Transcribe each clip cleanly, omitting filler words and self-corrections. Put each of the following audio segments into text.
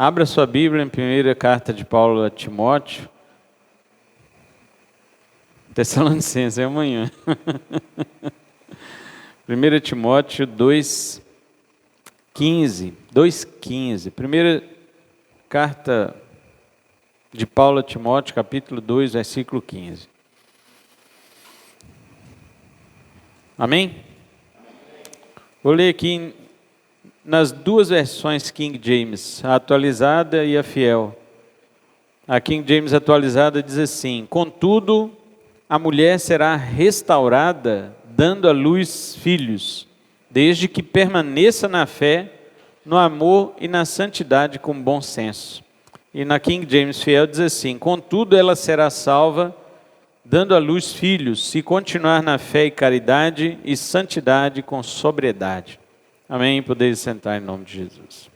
Abra sua Bíblia em primeira carta de Paulo a Timóteo. Tessalonicenses é amanhã. 1 Timóteo 2,15. Primeira carta de Paulo a Timóteo, capítulo 2, versículo 15. Amém? Vou ler aqui nas duas versões King James, a atualizada e a fiel. A King James atualizada diz assim: contudo, a mulher será restaurada, dando à luz filhos, desde que permaneça na fé, no amor e na santidade com bom senso. E na King James fiel diz assim: contudo, ela será salva, dando à luz filhos, se continuar na fé e caridade e santidade com sobriedade. Amém? Podeis sentar em nome de Jesus.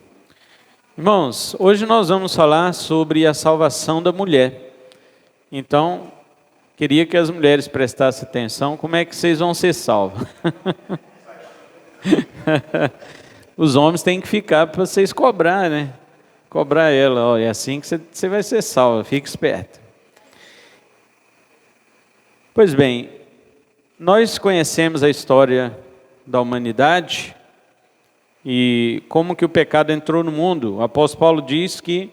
Irmãos, hoje nós vamos falar sobre a salvação da mulher. Então, queria que as mulheres prestassem atenção, como é que vocês vão ser salvos? Os homens têm que ficar para vocês cobrar, né? Cobrar ela, ó, é assim que você vai ser salva, fique esperto. Pois bem, nós conhecemos a história da humanidade e como que o pecado entrou no mundo. O apóstolo Paulo diz que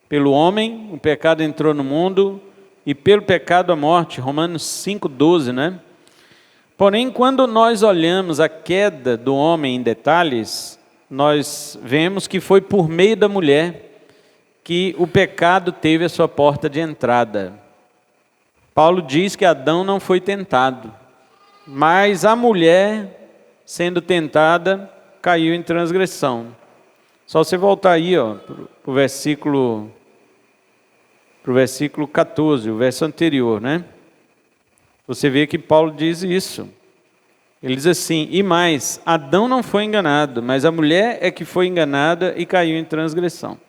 pelo homem o pecado entrou no mundo e pelo pecado a morte, Romanos 5,12, né? Porém, quando nós olhamos a queda do homem em detalhes, nós vemos que foi por meio da mulher que o pecado teve a sua porta de entrada. Paulo diz que Adão não foi tentado, mas a mulher, sendo tentada, caiu em transgressão. Só você voltar aí, para o versículo 14, o verso anterior, né? Você vê que Paulo diz isso. Ele diz assim: e mais, Adão não foi enganado, mas a mulher é que foi enganada e caiu em transgressão.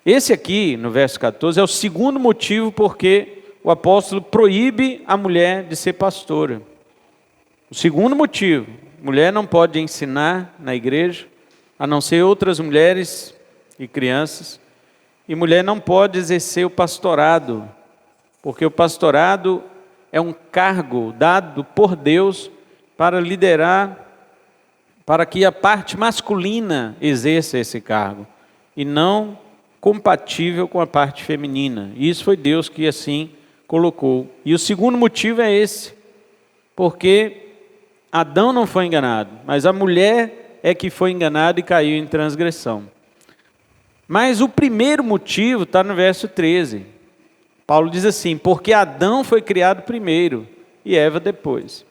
Esse aqui, no verso 14, é o segundo motivo porque o apóstolo proíbe a mulher de ser pastora. O segundo motivo: mulher não pode ensinar na igreja, a não ser outras mulheres e crianças. E mulher não pode exercer o pastorado, porque o pastorado é um cargo dado por Deus para liderar, para que a parte masculina exerça esse cargo, e não compatível com a parte feminina. E isso foi Deus que assim colocou. E o segundo motivo é esse, porque Adão não foi enganado, mas a mulher é que foi enganada e caiu em transgressão. Mas o primeiro motivo está no verso 13. Paulo diz assim: porque Adão foi criado primeiro e Eva depois.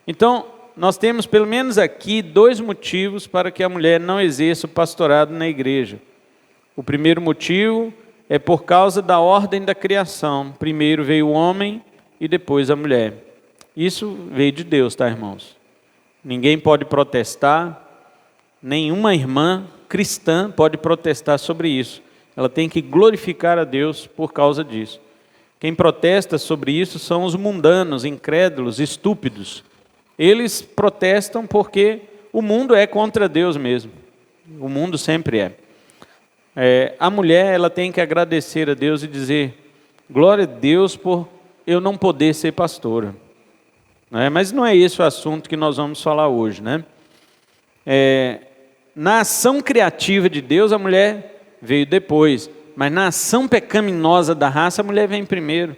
Então, nós temos pelo menos aqui dois motivos para que a mulher não exerça o pastorado na igreja. O primeiro motivo é por causa da ordem da criação. Primeiro veio o homem e depois a mulher. Isso veio de Deus, tá, irmãos? Ninguém pode protestar, nenhuma irmã cristã pode protestar sobre isso. Ela tem que glorificar a Deus por causa disso. Quem protesta sobre isso são os mundanos, incrédulos, estúpidos. Eles protestam porque o mundo é contra Deus mesmo. O mundo sempre é. A mulher, ela tem que agradecer a Deus e dizer: glória a Deus por eu não poder ser pastora. Mas não é esse o assunto que nós vamos falar hoje, né? Na ação criativa de Deus, a mulher veio depois, mas na ação pecaminosa da raça, a mulher vem primeiro.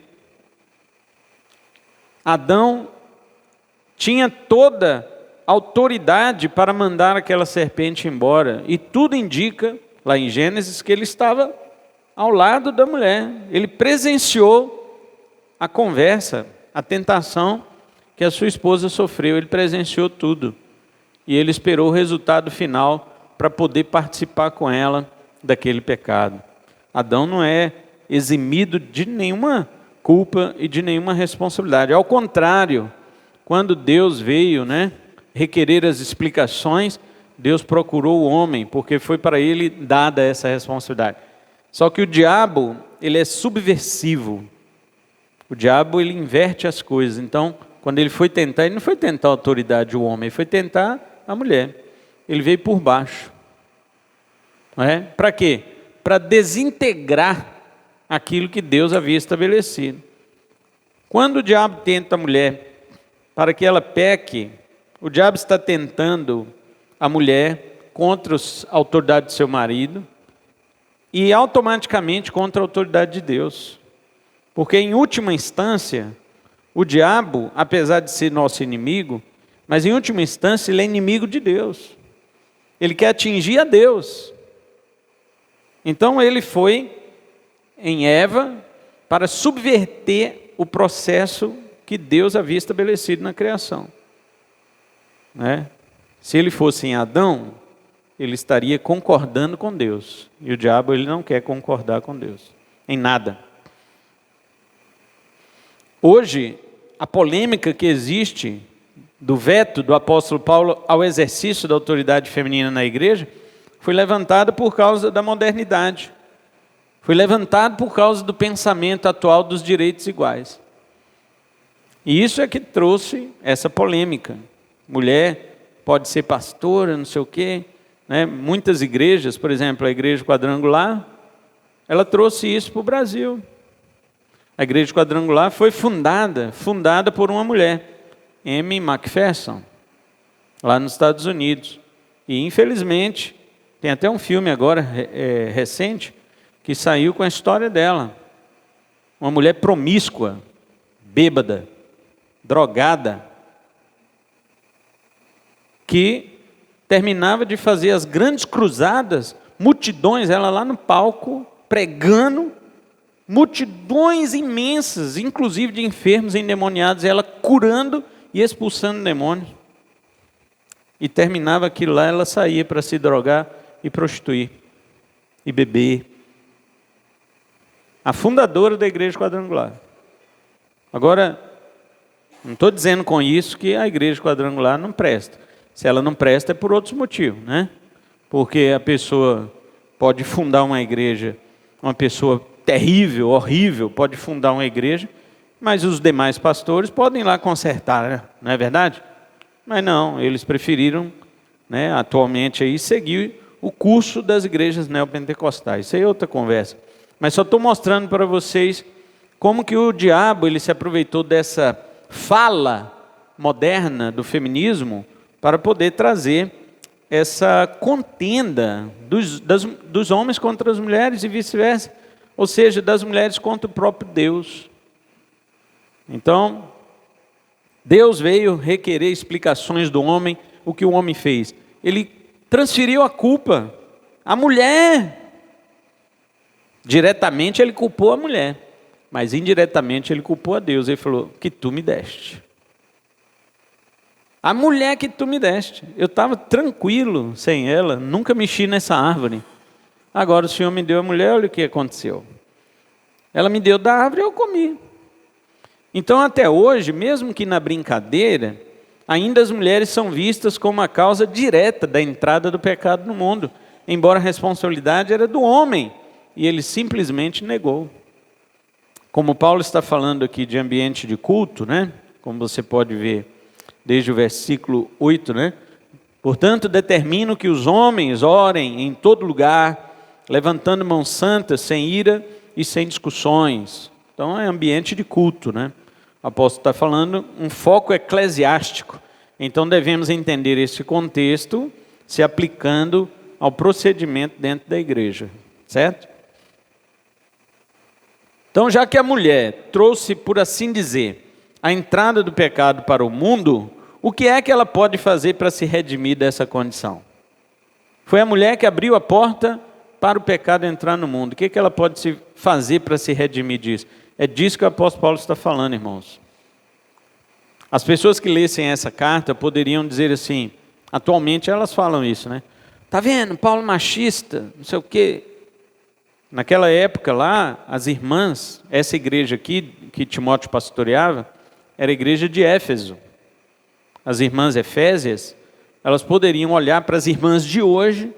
Adão tinha toda a autoridade para mandar aquela serpente embora, e tudo indica, lá em Gênesis, que ele estava ao lado da mulher. Ele presenciou a conversa, a tentação que a sua esposa sofreu. Ele presenciou tudo. E ele esperou o resultado final para poder participar com ela daquele pecado. Adão não é eximido de nenhuma culpa e de nenhuma responsabilidade. Ao contrário, quando Deus veio, requerer as explicações, Deus procurou o homem, porque foi para ele dada essa responsabilidade. Só que o diabo, ele é subversivo. O diabo, ele inverte as coisas. Então, quando ele foi tentar, ele não foi tentar a autoridade do homem, ele foi tentar a mulher. Ele veio por baixo. Para quê? para desintegrar aquilo que Deus havia estabelecido. Quando o diabo tenta a mulher para que ela peque, o diabo está tentando a mulher contra a autoridade do seu marido e automaticamente contra a autoridade de Deus. Porque em última instância, o diabo, apesar de ser nosso inimigo, mas em última instância ele é inimigo de Deus. Ele quer atingir a Deus. Então ele foi em Eva para subverter o processo que Deus havia estabelecido na criação. Né? Se ele fosse em Adão, ele estaria concordando com Deus. E o diabo ele não quer concordar com Deus, em nada. Hoje, a polêmica que existe do veto do apóstolo Paulo ao exercício da autoridade feminina na igreja foi levantada por causa da modernidade. Foi levantado por causa do pensamento atual dos direitos iguais. E isso é que trouxe essa polêmica. Mulher pode ser pastora, não sei o quê. Né? Muitas igrejas, por exemplo, a Igreja Quadrangular, ela trouxe isso para o Brasil. A Igreja Quadrangular foi fundada por uma mulher, Amy McPherson, lá nos Estados Unidos. E infelizmente, tem até um filme agora recente, que saiu com a história dela. Uma mulher promíscua, bêbada, drogada, que terminava de fazer as grandes cruzadas, multidões, ela lá no palco, pregando, multidões imensas, inclusive de enfermos endemoniados, ela curando e expulsando demônios. E terminava aquilo lá, ela saía para se drogar e prostituir, e beber. A fundadora da Igreja Quadrangular. Agora, não estou dizendo com isso que a Igreja Quadrangular não presta. Se ela não presta é por outros motivos, né? Porque a pessoa pode fundar uma igreja, uma pessoa terrível, horrível, pode fundar uma igreja, mas os demais pastores podem ir lá consertar, né? Não é verdade? Mas não, eles preferiram, né, atualmente aí, seguir o curso das igrejas neopentecostais. Isso aí é outra conversa. Mas só estou mostrando para vocês como que o diabo ele se aproveitou dessa fala moderna do feminismo para poder trazer essa contenda dos homens contra as mulheres e vice-versa. Ou seja, das mulheres contra o próprio Deus. Então, Deus veio requerer explicações do homem. O que o homem fez? Ele transferiu a culpa à mulher. Diretamente ele culpou a mulher, mas indiretamente ele culpou a Deus. Ele falou, que tu me deste. A mulher que tu me deste. Eu estava tranquilo sem ela, nunca mexi nessa árvore. Agora o Senhor me deu a mulher, olha o que aconteceu. Ela me deu da árvore e eu comi. Então até hoje, mesmo que na brincadeira, ainda as mulheres são vistas como a causa direta da entrada do pecado no mundo, embora a responsabilidade era do homem. E ele simplesmente negou. Como Paulo está falando aqui de ambiente de culto, né? Como você pode ver desde o versículo 8, né? Portanto, determino que os homens orem em todo lugar, levantando mãos santas, sem ira e sem discussões. Então é ambiente de culto, né? O apóstolo está falando um foco eclesiástico. Então devemos entender esse contexto se aplicando ao procedimento dentro da igreja, certo? Então, já que a mulher trouxe, por assim dizer, a entrada do pecado para o mundo, o que é que ela pode fazer para se redimir dessa condição? Foi a mulher que abriu a porta para o pecado entrar no mundo. O que é que ela pode fazer para se redimir disso? É disso que o apóstolo Paulo está falando, irmãos. As pessoas que lessem essa carta poderiam dizer assim, atualmente elas falam isso, né? Tá vendo, Paulo machista, não sei o quê. Naquela época lá, as irmãs, essa igreja aqui, que Timóteo pastoreava, era a igreja de Éfeso. As irmãs efésias, elas poderiam olhar para as irmãs de hoje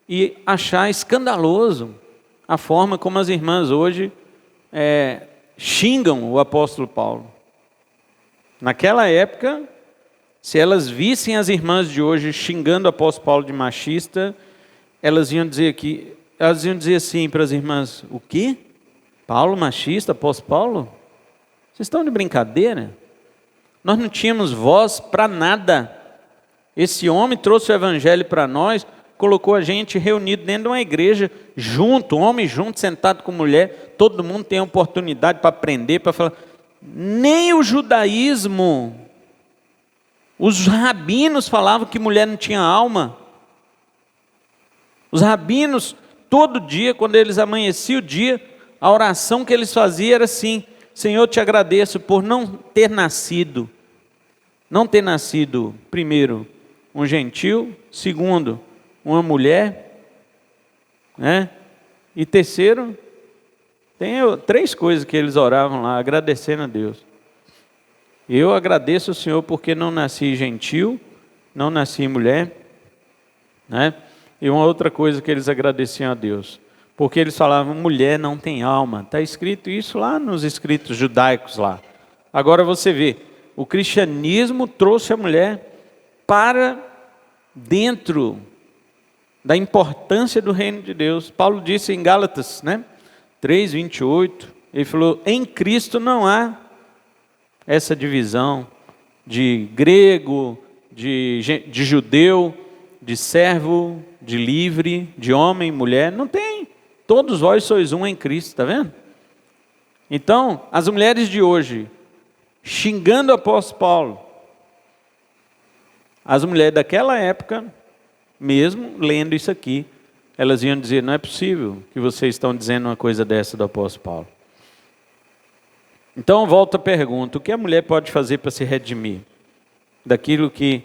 e achar escandaloso a forma como as irmãs hoje xingam o apóstolo Paulo. Naquela época, se elas vissem as irmãs de hoje xingando o apóstolo Paulo de machista, elas iam dizer que elas iam dizer assim para as irmãs: o quê? Paulo machista, apóstolo Paulo? Vocês estão de brincadeira? Nós não tínhamos voz para nada. Esse homem trouxe o evangelho para nós, colocou a gente reunido dentro de uma igreja, junto, homem junto, sentado com mulher, todo mundo tem a oportunidade para aprender, para falar. Nem o judaísmo, os rabinos falavam que mulher não tinha alma. Os rabinos, todo dia, quando eles amanheciam o dia, a oração que eles faziam era assim: Senhor, te agradeço por não ter nascido, primeiro, um gentil, segundo, uma mulher, né? E terceiro, tem 3 coisas que eles oravam lá, agradecendo a Deus. Eu agradeço ao Senhor porque não nasci gentil, não nasci mulher, né? E uma outra coisa que eles agradeciam a Deus, porque eles falavam: mulher não tem alma. Está escrito isso lá nos escritos judaicos lá. Agora você vê, o cristianismo trouxe a mulher para dentro da importância do reino de Deus. Paulo disse em Gálatas, né? 3:28, ele falou: em Cristo não há essa divisão de grego, de judeu, de servo, de livre, de homem, mulher, não tem. Todos vós sois um em Cristo, está vendo? Então, as mulheres de hoje, xingando o apóstolo Paulo, as mulheres daquela época, mesmo lendo isso aqui, elas iam dizer: não é possível que vocês estão dizendo uma coisa dessa do apóstolo Paulo. Então, volta a pergunta: o que a mulher pode fazer para se redimir daquilo que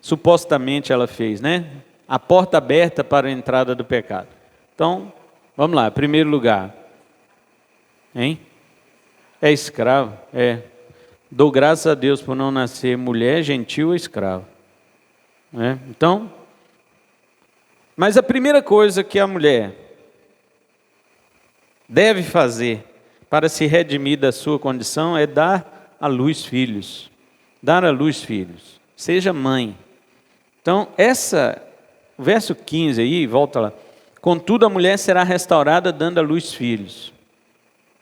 supostamente ela fez, né? A porta aberta para a entrada do pecado. Então, vamos lá, primeiro lugar, hein? É escravo? É. Dou graças a Deus por não nascer mulher, gentil ou escravo. Então, mas a primeira coisa que a mulher deve fazer para se redimir da sua condição é dar à luz filhos. Dar à luz filhos. Seja mãe. Então, o verso 15 aí, volta lá. Contudo, a mulher será restaurada dando à luz filhos.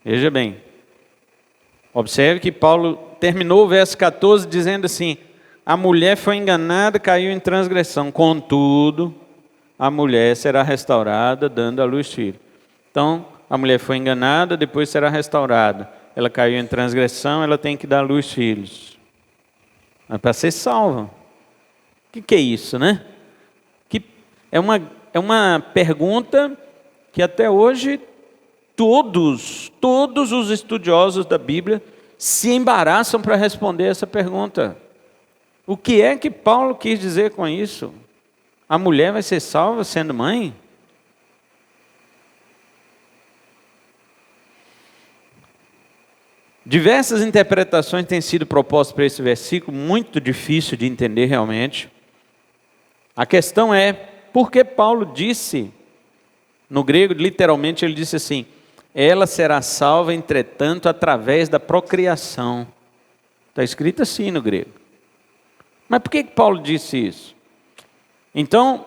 Veja bem. Observe que Paulo terminou o verso 14 dizendo assim: a mulher foi enganada, caiu em transgressão. Contudo, a mulher será restaurada dando à luz filhos. Então, a mulher foi enganada, depois será restaurada. Ela caiu em transgressão, ela tem que dar à luz filhos. Mas para ser salva. O que é isso, né? É uma pergunta que até hoje todos os estudiosos da Bíblia se embaraçam para responder essa pergunta. O que é que Paulo quis dizer com isso? A mulher vai ser salva sendo mãe? Diversas interpretações têm sido propostas para esse versículo, muito difícil de entender realmente. A questão é, por que Paulo disse, no grego, literalmente ele disse assim: ela será salva, entretanto, através da procriação. Está escrito assim no grego. Mas por que Paulo disse isso? Então,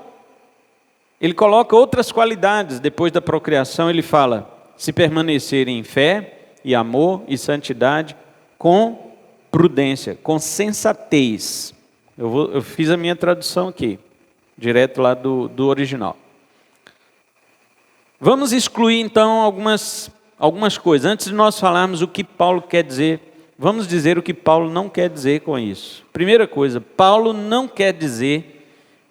ele coloca outras qualidades depois da procriação. Ele fala: se permanecerem em fé e amor e santidade, com prudência, com sensatez. Eu fiz a minha tradução aqui, direto lá do original. Vamos excluir então algumas coisas. Antes de nós falarmos o que Paulo quer dizer, vamos dizer o que Paulo não quer dizer com isso. Primeira coisa, Paulo não quer dizer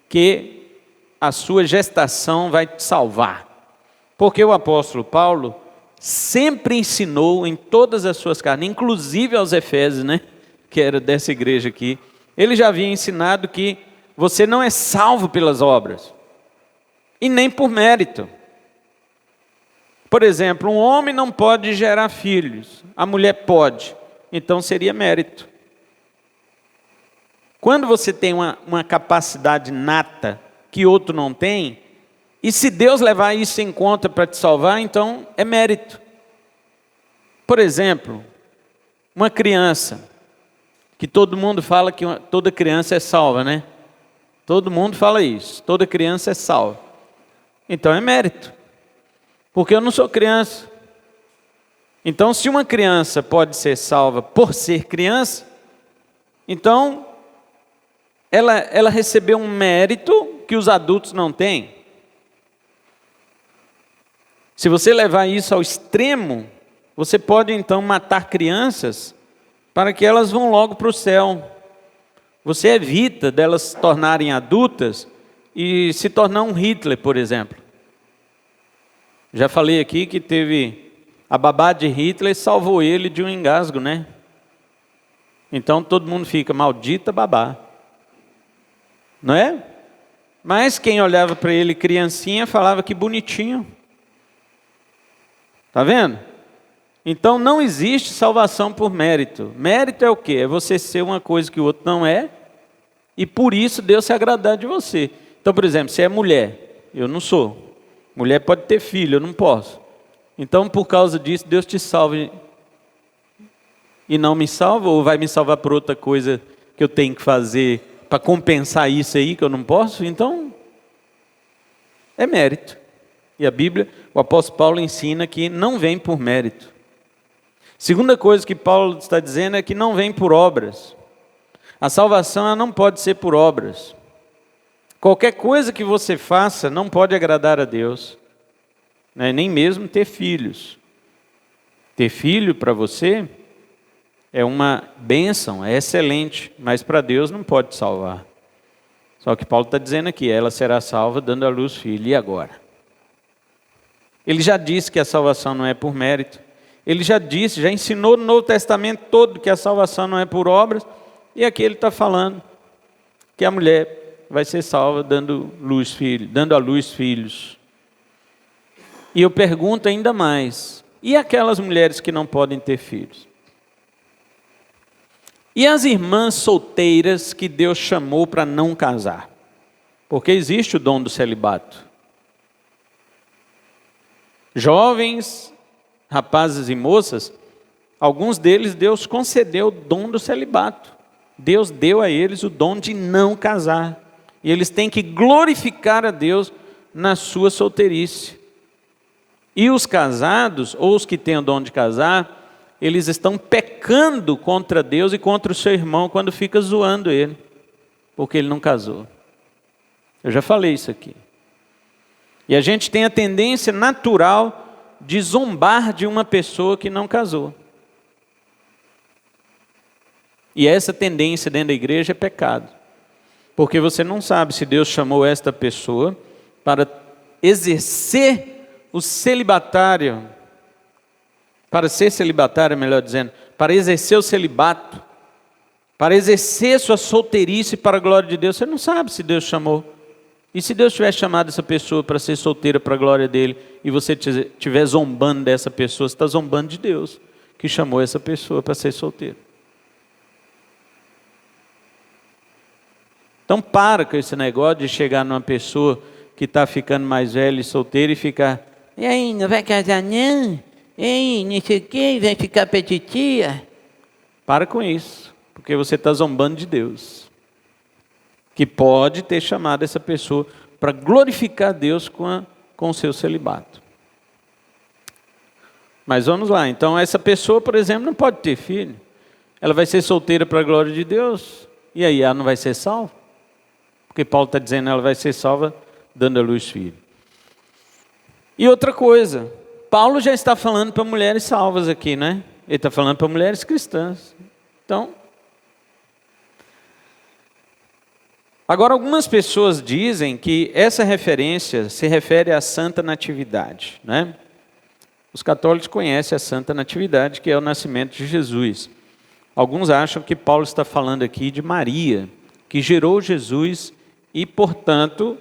que a sua gestação vai te salvar. Porque o apóstolo Paulo sempre ensinou em todas as suas cartas, inclusive aos Efésios, né, que era dessa igreja aqui, ele já havia ensinado que você não é salvo pelas obras, e nem por mérito. Por exemplo, um homem não pode gerar filhos, a mulher pode, então seria mérito. Quando você tem uma capacidade nata que outro não tem, e se Deus levar isso em conta para te salvar, então é mérito. Por exemplo, uma criança, que todo mundo fala que toda criança é salva, né? Todo mundo fala isso, toda criança é salva. Então é mérito. Porque eu não sou criança. Então, se uma criança pode ser salva por ser criança, então ela recebeu um mérito que os adultos não têm. Se você levar isso ao extremo, você pode então matar crianças para que elas vão logo para o céu. Você evita delas se tornarem adultas e se tornar um Hitler, por exemplo. Já falei aqui que teve a babá de Hitler, salvou ele de um engasgo, né? Então todo mundo fica, maldita babá. Não é? Mas quem olhava para ele criancinha falava que bonitinho. Está vendo? Então não existe salvação por mérito. Mérito é o quê? É você ser uma coisa que o outro não é, e por isso Deus se agradar de você. Então, por exemplo, você é mulher, eu não sou. Mulher pode ter filho, eu não posso. Então, por causa disso, Deus te salva e não me salva, ou vai me salvar por outra coisa que eu tenho que fazer para compensar isso aí que eu não posso? Então, é mérito. E a Bíblia, o apóstolo Paulo ensina que não vem por mérito. Segunda coisa que Paulo está dizendo é que não vem por obras. A salvação ela não pode ser por obras. Qualquer coisa que você faça não pode agradar a Deus, né? Nem mesmo ter filhos. Ter filho para você é uma bênção, é excelente, mas para Deus não pode salvar. Só que Paulo está dizendo aqui, ela será salva dando à luz filho. E agora? Ele já disse que a salvação não é por mérito. Ele já disse, já ensinou no Novo Testamento todo que a salvação não é por obras. E aqui ele está falando que a mulher vai ser salva dando à luz filhos. E eu pergunto ainda mais, e aquelas mulheres que não podem ter filhos? E as irmãs solteiras que Deus chamou para não casar? Porque existe o dom do celibato. Jovens, rapazes e moças, alguns deles Deus concedeu o dom do celibato. Deus deu a eles o dom de não casar. E eles têm que glorificar a Deus na sua solteirice. E os casados, ou os que têm o dom de casar, eles estão pecando contra Deus e contra o seu irmão quando fica zoando ele, porque ele não casou. Eu já falei isso aqui. E a gente tem a tendência natural de zombar de uma pessoa que não casou. E essa tendência dentro da igreja é pecado. Porque você não sabe se Deus chamou esta pessoa para exercer o celibatário, para ser celibatário, melhor dizendo, para exercer o celibato, para exercer sua solteirice para a glória de Deus. Você não sabe se Deus chamou. E se Deus tivesse chamado essa pessoa para ser solteira para a glória dele, e você estiver zombando dessa pessoa, você está zombando de Deus, que chamou essa pessoa para ser solteira. Então para com esse negócio de chegar numa pessoa que está ficando mais velha e solteira e ficar, e aí, não vai casar não? Ei, não sei o que, vai ficar pra titia? Para com isso, porque você está zombando de Deus, que pode ter chamado essa pessoa para glorificar Deus com o seu celibato. Mas vamos lá, então essa pessoa, por exemplo, não pode ter filho. Ela vai ser solteira para a glória de Deus, e aí ela não vai ser salva? Porque Paulo está dizendo que ela vai ser salva dando à luz filho. E outra coisa, Paulo já está falando para mulheres salvas aqui, né? Ele está falando para mulheres cristãs. Então, agora algumas pessoas dizem que essa referência se refere à Santa Natividade, né? Os católicos conhecem a Santa Natividade, que é o nascimento de Jesus. Alguns acham que Paulo está falando aqui de Maria, que gerou Jesus e, portanto,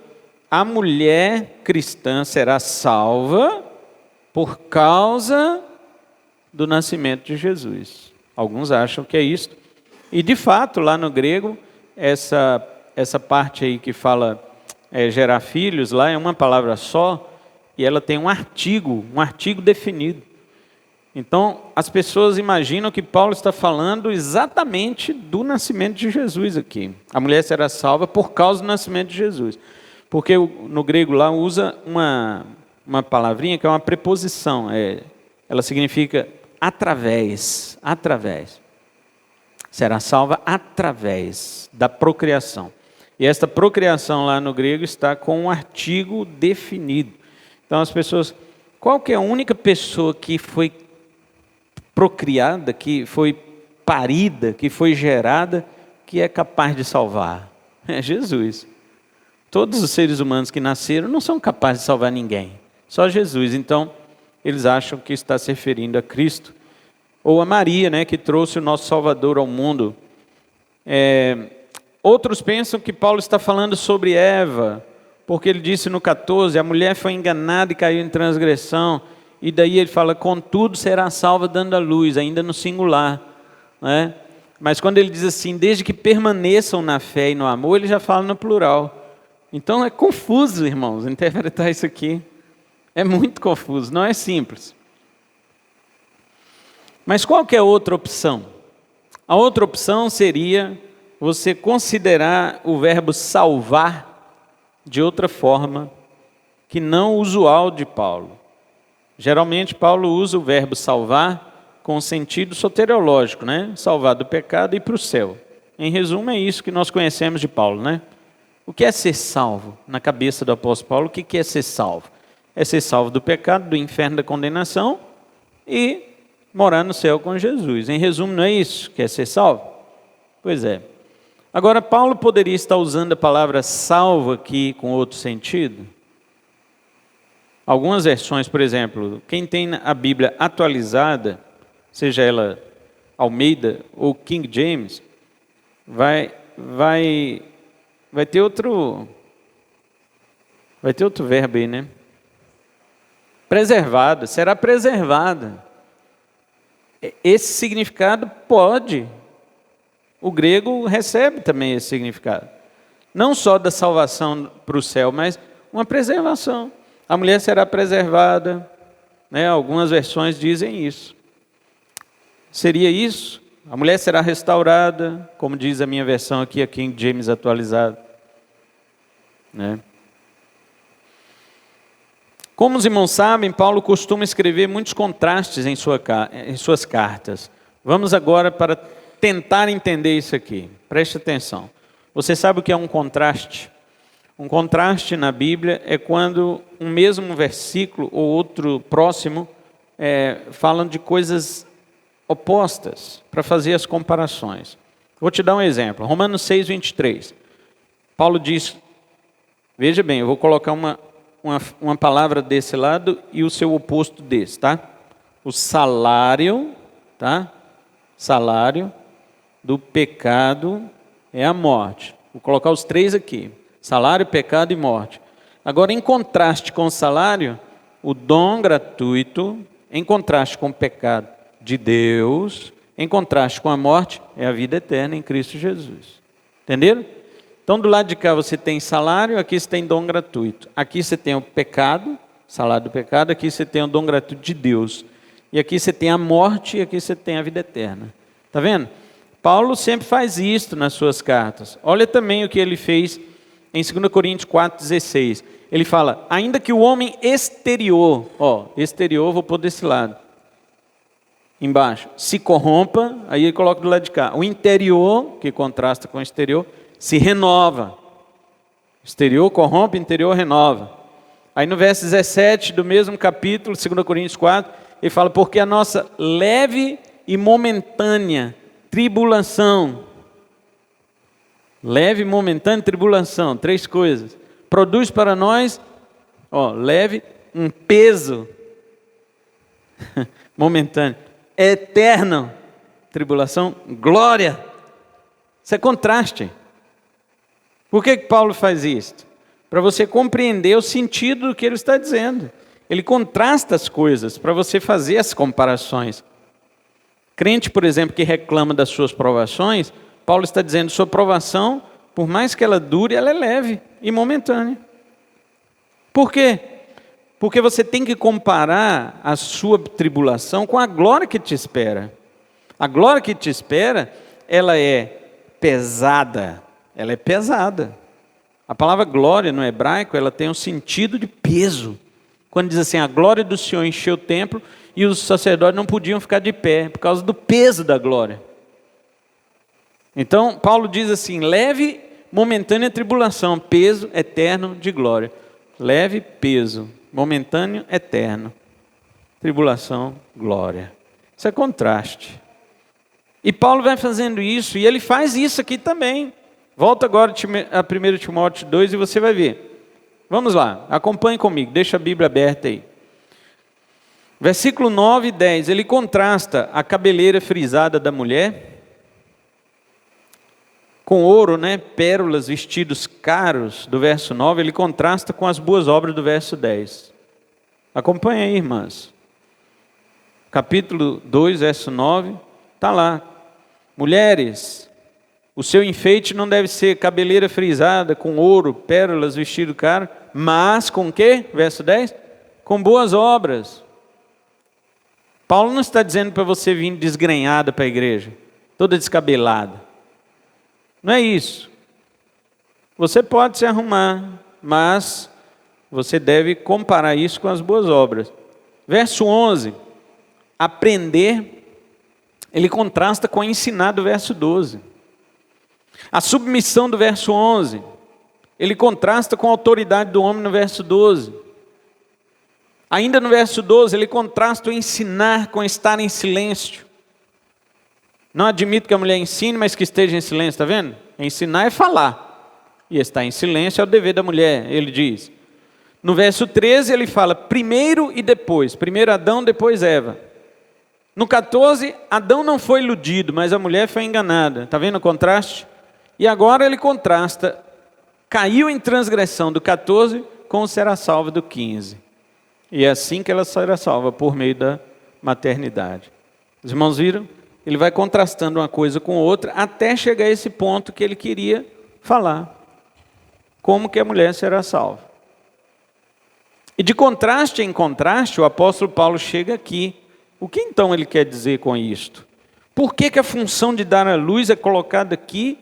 a mulher cristã será salva por causa do nascimento de Jesus. Alguns acham que é isso. E, de fato, lá no grego, essa parte aí que fala gerar filhos, lá é uma palavra só, e ela tem um artigo definido. Então, as pessoas imaginam que Paulo está falando exatamente do nascimento de Jesus aqui. A mulher será salva por causa do nascimento de Jesus. Porque no grego lá usa uma uma palavrinha que é uma preposição. Ela significa através. Será salva através da procriação. E esta procriação lá no grego está com um artigo definido. Então as pessoas, qual que é a única pessoa que foi procriada, que foi parida, que foi gerada, que é capaz de salvar? É Jesus. Todos os seres humanos que nasceram não são capazes de salvar ninguém. Só Jesus. Então, eles acham que está se referindo a Cristo. Ou a Maria, né, que trouxe o nosso Salvador ao mundo. Outros pensam que Paulo está falando sobre Eva, porque ele disse no 14, a mulher foi enganada e caiu em transgressão. E daí ele fala, contudo será salva dando a luz, ainda no singular, né? Mas quando ele diz assim, desde que permaneçam na fé e no amor, ele já fala no plural. Então é confuso, irmãos, interpretar isso aqui. É muito confuso, não é simples. Mas qual que é a outra opção? A outra opção seria você considerar o verbo salvar de outra forma, que não usual de Paulo. Geralmente Paulo usa o verbo salvar com sentido soteriológico, né? Salvar do pecado e ir para o céu. Em resumo, é isso que nós conhecemos de Paulo, né? O que é ser salvo? Na cabeça do apóstolo Paulo, o que é ser salvo? É ser salvo do pecado, do inferno, da condenação e morar no céu com Jesus. Em resumo, não é isso que é ser salvo? Pois é. Agora, Paulo poderia estar usando a palavra salvo aqui com outro sentido? Algumas versões, por exemplo, quem tem a Bíblia atualizada, seja ela Almeida ou King James, vai ter outro verbo aí, né? Preservada, será preservada. Esse significado pode. O grego recebe também esse significado. Não só da salvação para o céu, mas uma preservação. A mulher será preservada, né? Algumas versões dizem isso. Seria isso? A mulher será restaurada, como diz a minha versão aqui, a King James atualizada, né? Como os irmãos sabem, Paulo costuma escrever muitos contrastes em suas cartas. Vamos agora para tentar entender isso aqui. Preste atenção. Você sabe o que é um contraste? Um contraste na Bíblia é quando um mesmo versículo ou outro próximo falam de coisas opostas para fazer as comparações. Vou te dar um exemplo. Romanos 6, 23. Paulo diz, veja bem, eu vou colocar uma palavra desse lado e o seu oposto desse, tá? O salário, tá? Salário do pecado é a morte. Vou colocar os três aqui. Salário, pecado e morte. Agora, em contraste com o salário, o dom gratuito, em contraste com o pecado de Deus, em contraste com a morte, é a vida eterna em Cristo Jesus. Entenderam? Então, do lado de cá você tem salário, aqui você tem dom gratuito. Aqui você tem o pecado, salário do pecado, aqui você tem o dom gratuito de Deus. E aqui você tem a morte e aqui você tem a vida eterna. Está vendo? Paulo sempre faz isso nas suas cartas. Olha também o que ele fez em 2 Coríntios 4,16. Ele fala, ainda que o homem exterior, exterior, vou pôr desse lado, embaixo, se corrompa, aí ele coloca do lado de cá. O interior, que contrasta com o exterior, se renova. Exterior corrompe, interior renova. Aí no verso 17 do mesmo capítulo, 2 Coríntios 4, ele fala, porque a nossa leve e momentânea tribulação, leve e momentânea tribulação, três coisas, produz para nós, leve, um peso momentâneo, eterno, tribulação, glória. Isso é contraste. Por que Paulo faz isso? Para você compreender o sentido do que ele está dizendo. Ele contrasta as coisas para você fazer as comparações. Crente, por exemplo, que reclama das suas provações, Paulo está dizendo, sua provação, por mais que ela dure, ela é leve e momentânea. Por quê? Porque você tem que comparar a sua tribulação com a glória que te espera. A glória que te espera, ela é pesada. Ela é pesada. A palavra glória no hebraico, ela tem um sentido de peso. Quando diz assim, a glória do Senhor encheu o templo e os sacerdotes não podiam ficar de pé, por causa do peso da glória. Então, Paulo diz assim, leve momentânea tribulação, peso eterno de glória. Leve peso, momentâneo, eterno. Tribulação, glória. Isso é contraste. E Paulo vai fazendo isso, e ele faz isso aqui também. Volta agora a 1 Timóteo 2 e você vai ver. Vamos lá, acompanhe comigo, deixa a Bíblia aberta aí. Versículo 9 e 10, ele contrasta a cabeleira frisada da mulher, com ouro, pérolas, vestidos caros, do verso 9, ele contrasta com as boas obras do verso 10. Acompanhe aí, irmãs. Capítulo 2, verso 9, está lá. Mulheres, o seu enfeite não deve ser cabeleira frisada, com ouro, pérolas, vestido caro, mas com o quê? Verso 10, com boas obras. Paulo não está dizendo para você vir desgrenhada para a igreja, toda descabelada. Não é isso. Você pode se arrumar, mas você deve comparar isso com as boas obras. Verso 11, aprender, ele contrasta com ensinar do verso 12. A submissão do verso 11, ele contrasta com a autoridade do homem no verso 12. Ainda no verso 12, ele contrasta o ensinar com estar em silêncio. Não admito que a mulher ensine, mas que esteja em silêncio, está vendo? Ensinar é falar, e estar em silêncio é o dever da mulher, ele diz. No verso 13 ele fala primeiro e depois, primeiro Adão, depois Eva. No 14, Adão não foi iludido, mas a mulher foi enganada, está vendo o contraste? E agora ele contrasta, caiu em transgressão do 14 com o será salvo do 15. E é assim que ela será salva, por meio da maternidade. Os irmãos viram? Ele vai contrastando uma coisa com outra, até chegar a esse ponto que ele queria falar. Como que a mulher será salva. E de contraste em contraste, o apóstolo Paulo chega aqui. O que então ele quer dizer com isto? Por que a função de dar a luz é colocada aqui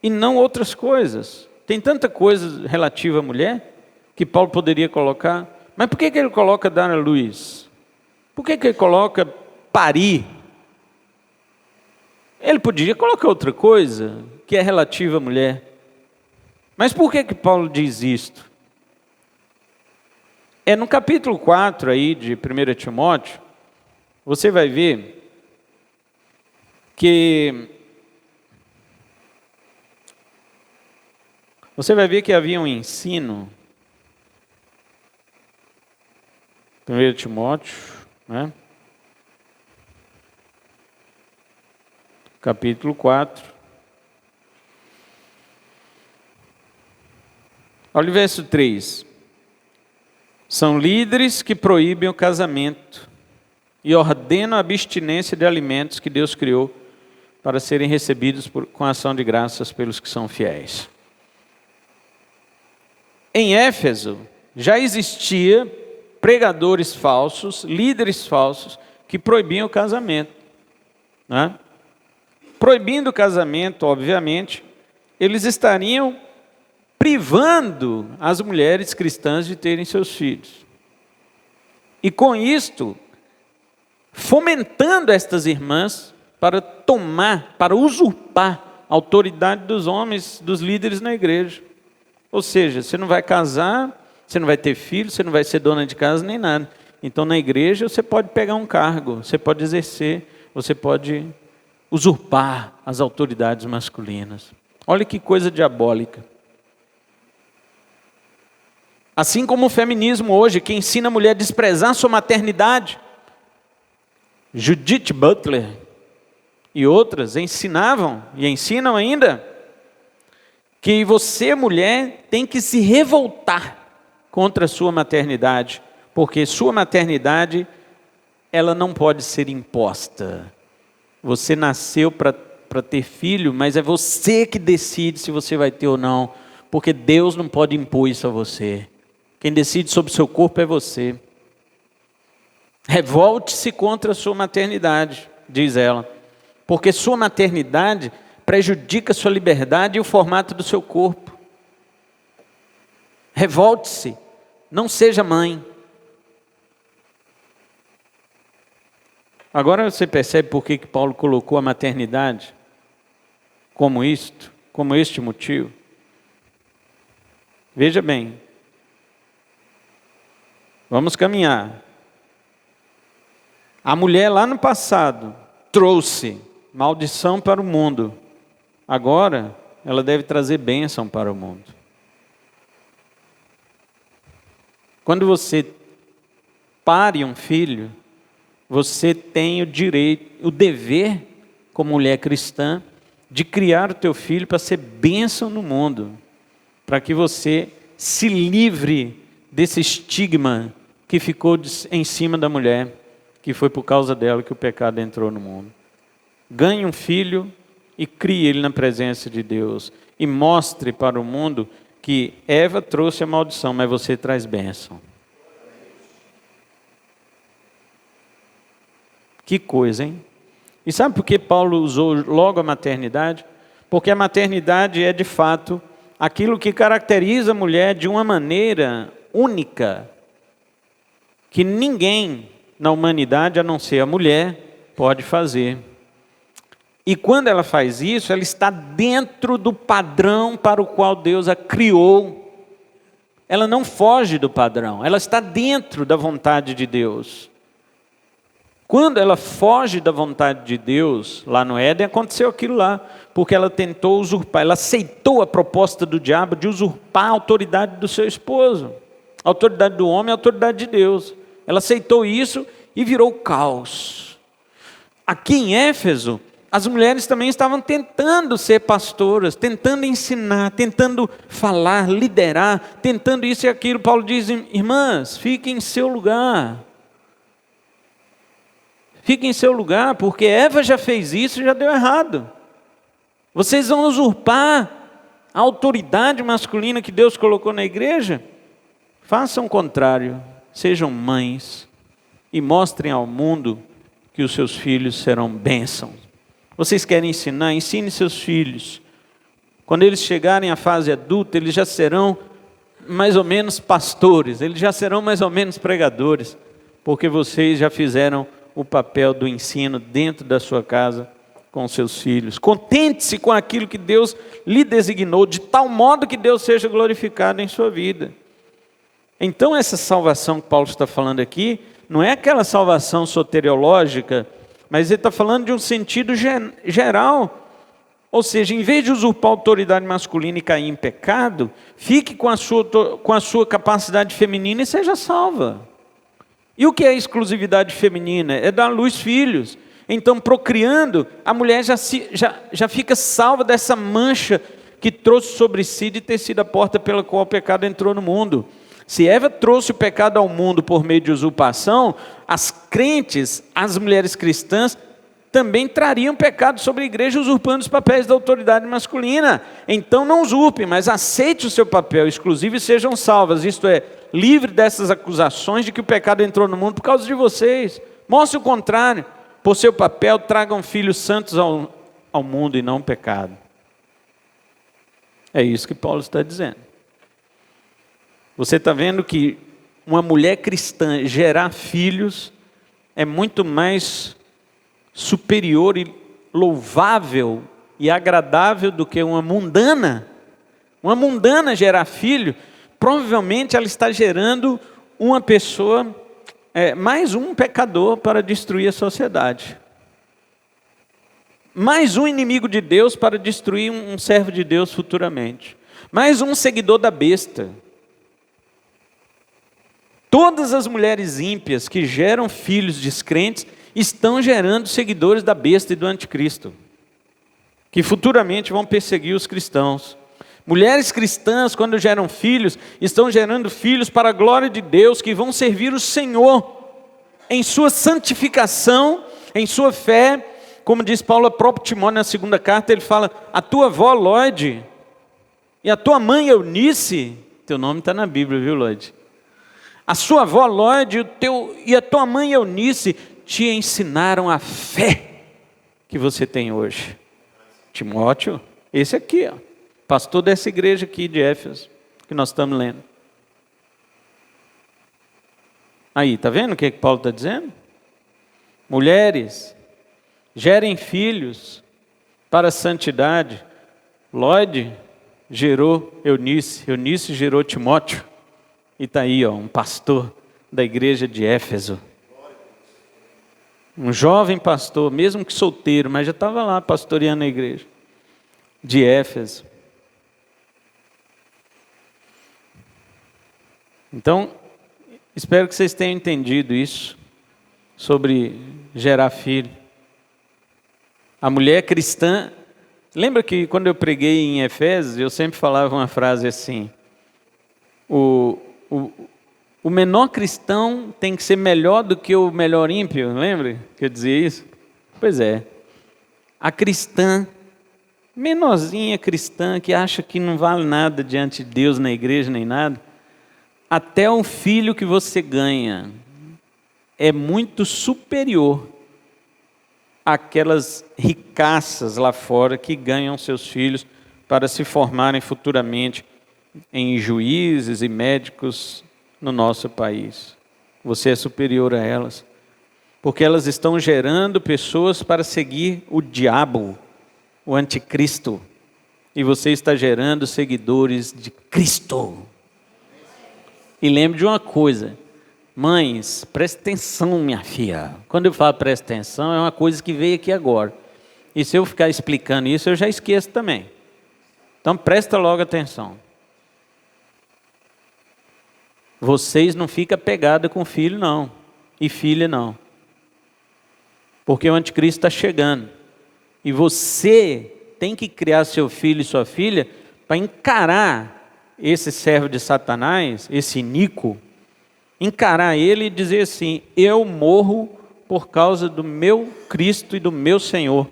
e não outras coisas? Tem tanta coisa relativa à mulher que Paulo poderia colocar. Mas por que ele coloca dar a luz? Por que ele coloca parir? Ele podia colocar outra coisa que é relativa à mulher. Mas por que Paulo diz isto? É no capítulo 4 aí de 1 Timóteo, você vai ver que havia um ensino, 1 Timóteo, capítulo 4. Olha o verso 3. São líderes que proíbem o casamento e ordenam a abstinência de alimentos que Deus criou para serem recebidos com ação de graças pelos que são fiéis. Em Éfeso já existia pregadores falsos, líderes falsos, que proibiam o casamento. Proibindo o casamento, obviamente, eles estariam privando as mulheres cristãs de terem seus filhos. E com isto, fomentando estas irmãs para para usurpar a autoridade dos homens, dos líderes na igreja. Ou seja, você não vai casar, você não vai ter filho, você não vai ser dona de casa nem nada. Então na igreja você pode pegar um cargo, você pode exercer, você pode usurpar as autoridades masculinas. Olha que coisa diabólica. Assim como o feminismo hoje, que ensina a mulher a desprezar sua maternidade. Judith Butler e outras ensinavam e ensinam ainda que você, mulher, tem que se revoltar contra a sua maternidade, porque sua maternidade, ela não pode ser imposta. Você nasceu para ter filho, mas é você que decide se você vai ter ou não, porque Deus não pode impor isso a você. Quem decide sobre o seu corpo é você. Revolte-se contra a sua maternidade, diz ela, porque sua maternidade prejudica a sua liberdade e o formato do seu corpo. Revolte-se, não seja mãe, Agora você percebe por que Paulo colocou a maternidade como isto, como este motivo? Veja bem, vamos caminhar. A mulher lá no passado trouxe maldição para o mundo. Agora ela deve trazer bênção para o mundo. Quando você pare um filho, você tem o direito, o dever, como mulher cristã, de criar o teu filho para ser bênção no mundo, para que você se livre desse estigma que ficou em cima da mulher, que foi por causa dela que o pecado entrou no mundo. Ganhe um filho e crie ele na presença de Deus, e mostre para o mundo que Eva trouxe a maldição, mas você traz bênção. Que coisa, hein? E sabe por que Paulo usou logo a maternidade? Porque a maternidade é de fato aquilo que caracteriza a mulher de uma maneira única, que ninguém na humanidade, a não ser a mulher, pode fazer. E quando ela faz isso, ela está dentro do padrão para o qual Deus a criou. Ela não foge do padrão, ela está dentro da vontade de Deus. Quando ela foge da vontade de Deus, lá no Éden, aconteceu aquilo lá, porque ela tentou usurpar, ela aceitou a proposta do diabo de usurpar a autoridade do seu esposo, a autoridade do homem, a autoridade de Deus. Ela aceitou isso e virou caos. Aqui em Éfeso, as mulheres também estavam tentando ser pastoras, tentando ensinar, tentando falar, liderar, tentando isso e aquilo. Paulo diz: irmãs, fiquem em seu lugar. Fiquem em seu lugar, porque Eva já fez isso e já deu errado. Vocês vão usurpar a autoridade masculina que Deus colocou na igreja? Façam o contrário, sejam mães e mostrem ao mundo que os seus filhos serão bênçãos. Vocês querem ensinar? Ensine seus filhos. Quando eles chegarem à fase adulta, eles já serão mais ou menos pastores, eles já serão mais ou menos pregadores, porque vocês já fizeram o papel do ensino dentro da sua casa com seus filhos. Contente-se com aquilo que Deus lhe designou, de tal modo que Deus seja glorificado em sua vida. Então essa salvação que Paulo está falando aqui, não é aquela salvação soteriológica, mas ele está falando de um sentido geral. Ou seja, em vez de usurpar a autoridade masculina e cair em pecado, fique com a sua capacidade feminina e seja salva. E o que é exclusividade feminina? É dar à luz filhos. Então, procriando, a mulher já fica salva dessa mancha que trouxe sobre si de ter sido a porta pela qual o pecado entrou no mundo. Se Eva trouxe o pecado ao mundo por meio de usurpação, as crentes, as mulheres cristãs, também trariam pecado sobre a igreja, usurpando os papéis da autoridade masculina. Então não usurpe, mas aceite o seu papel exclusivo e sejam salvas. Isto é, livre dessas acusações de que o pecado entrou no mundo por causa de vocês. Mostre o contrário. Por seu papel, tragam filhos santos ao mundo e não pecado. É isso que Paulo está dizendo. Você está vendo que uma mulher cristã gerar filhos é muito mais superior e louvável e agradável do que uma mundana. Uma mundana gerar filho, provavelmente ela está gerando uma pessoa, mais um pecador para destruir a sociedade. Mais um inimigo de Deus para destruir um servo de Deus futuramente. Mais um seguidor da besta. Todas as mulheres ímpias que geram filhos descrentes estão gerando seguidores da besta e do anticristo, que futuramente vão perseguir os cristãos. Mulheres cristãs, quando geram filhos, estão gerando filhos para a glória de Deus, que vão servir o Senhor em sua santificação, em sua fé. Como diz Paulo a próprio Timóteo na segunda carta, ele fala: a tua avó Lloyd e a tua mãe Eunice, teu nome está na Bíblia, viu, Lloyd? A sua avó Lloyd e a tua mãe Eunice te ensinaram a fé que você tem hoje. Timóteo, esse aqui, ó, pastor dessa igreja aqui de Éfeso, que nós estamos lendo. Aí, está vendo o que Paulo está dizendo? Mulheres, gerem filhos para a santidade. Lloyd gerou Eunice, Eunice gerou Timóteo. E está aí, um pastor da igreja de Éfeso. Um jovem pastor, mesmo que solteiro, mas já estava lá pastoreando a igreja de Éfeso. Então, espero que vocês tenham entendido isso, sobre gerar filho. A mulher cristã, lembra que quando eu preguei em Efésios, eu sempre falava uma frase assim, o menor cristão tem que ser melhor do que o melhor ímpio, lembra que eu dizia isso? Pois é, a cristã, menorzinha cristã, que acha que não vale nada diante de Deus, na igreja, nem nada, até um filho que você ganha é muito superior àquelas ricaças lá fora que ganham seus filhos para se formarem futuramente em juízes e médicos no nosso país. Você é superior a elas, porque elas estão gerando pessoas para seguir o diabo, o anticristo, e você está gerando seguidores de Cristo. E lembre de uma coisa, mães, preste atenção, minha filha. Quando eu falo preste atenção, é uma coisa que veio aqui agora. E se eu ficar explicando isso, eu já esqueço também. Então presta logo atenção. Vocês não ficam pegados com filho não, e filha não. Porque o anticristo está chegando. E você tem que criar seu filho e sua filha para encarar esse servo de Satanás, esse iníquo, encarar ele e dizer assim, eu morro por causa do meu Cristo e do meu Senhor.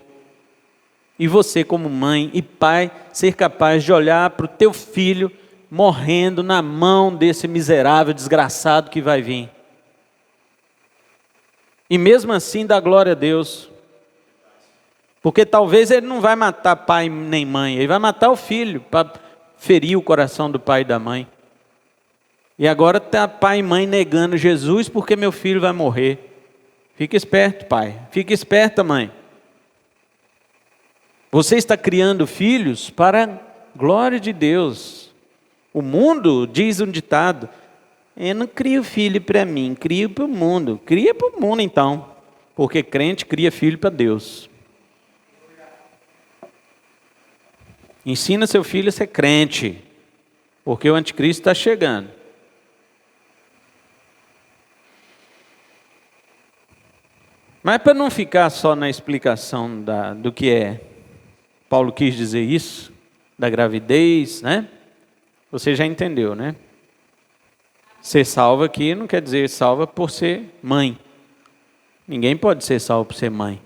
E você como mãe e pai, ser capaz de olhar para o teu filho morrendo na mão desse miserável desgraçado que vai vir. E mesmo assim dá glória a Deus. Porque talvez ele não vai matar pai nem mãe, ele vai matar o filho para ferir o coração do pai e da mãe. E agora está pai e mãe negando Jesus porque meu filho vai morrer. Fica esperto, pai. Fica esperta, mãe. Você está criando filhos para a glória de Deus. O mundo, diz um ditado, eu não crio filho para mim, crio para o mundo. Cria para o mundo então, porque crente cria filho para Deus. Ensina seu filho a ser crente, porque o anticristo está chegando. Mas para não ficar só na explicação do que é, Paulo quis dizer isso, da gravidez, né? Você já entendeu, né? Ser salvo aqui não quer dizer salva por ser mãe. Ninguém pode ser salvo por ser mãe.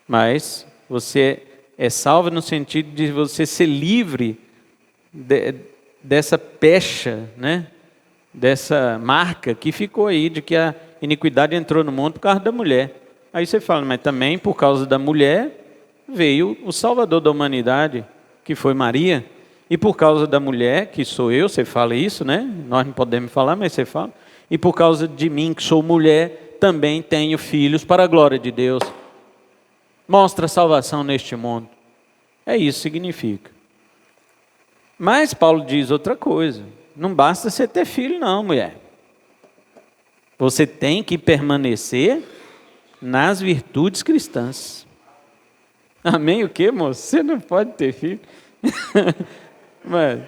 Mas você é salvo no sentido de você ser livre dessa pecha, né? Dessa marca que ficou aí, de que a iniquidade entrou no mundo por causa da mulher. Aí você fala, mas também por causa da mulher veio o Salvador da humanidade, que foi Maria. E por causa da mulher, que sou eu, você fala isso, né? Nós não podemos falar, mas você fala. E por causa de mim, que sou mulher, também tenho filhos para a glória de Deus. Mostra a salvação neste mundo. É isso que significa. Mas Paulo diz outra coisa. Não basta você ter filho não, mulher. Você tem que permanecer nas virtudes cristãs. Amém? O quê, moço? Você não pode ter filho. Mas,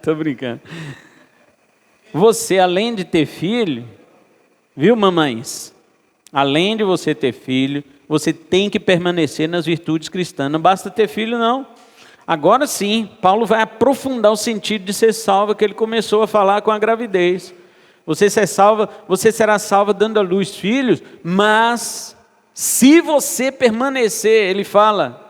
tô brincando. Você, além de ter filho, viu, mamães? Além de você ter filho, você tem que permanecer nas virtudes cristãs. Não basta ter filho, não. Agora sim, Paulo vai aprofundar o sentido de ser salvo, que ele começou a falar com a gravidez. Você será salva dando à luz filhos, mas se você permanecer, ele fala,